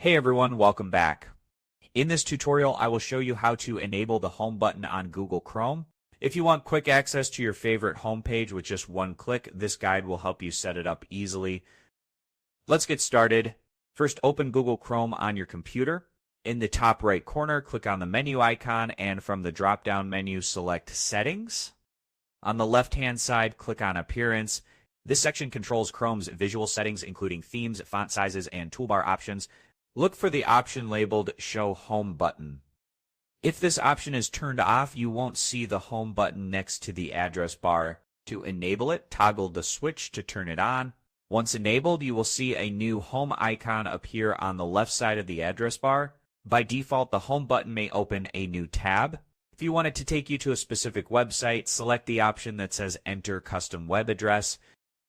Hey everyone, welcome back. In this tutorial, I will show you how to enable the home button on Google Chrome. If you want quick access to your favorite homepage with just one click, this guide will help you set it up easily. Let's get started. First, open Google Chrome on your computer. In the top right corner, click on the menu icon, and from the drop-down menu, select Settings. On the left-hand side, click on Appearance. This section controls Chrome's visual settings, including themes, font sizes, and toolbar options. Look for the option labeled Show Home Button. If this option is turned off, you won't see the home button next to the address bar. To enable it, toggle the switch to turn it on. Once enabled, you will see a new home icon appear on the left side of the address bar. By default, the home button may open a new tab. If you want it to take you to a specific website, select the option that says Enter Custom Web Address.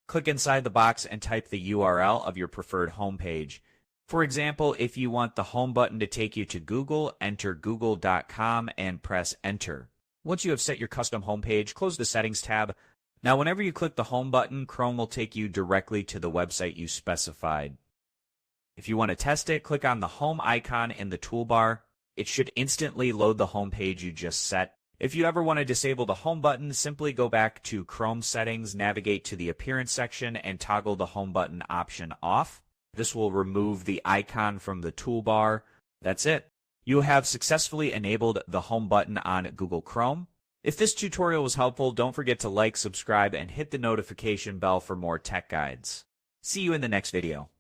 Click inside the box and type the URL of your preferred home page. For example, if you want the home button to take you to Google, enter google.com and press Enter. Once you have set your custom home page, close the Settings tab. Now, whenever you click the home button, Chrome will take you directly to the website you specified. If you want to test it, click on the home icon in the toolbar. It should instantly load the home page you just set. If you ever want to disable the home button, simply go back to Chrome settings, navigate to the Appearance section, and toggle the home button option off. This will remove the icon from the toolbar. That's it. You have successfully enabled the home button on Google Chrome. If this tutorial was helpful, don't forget to like, subscribe, and hit the notification bell for more tech guides. See you in the next video.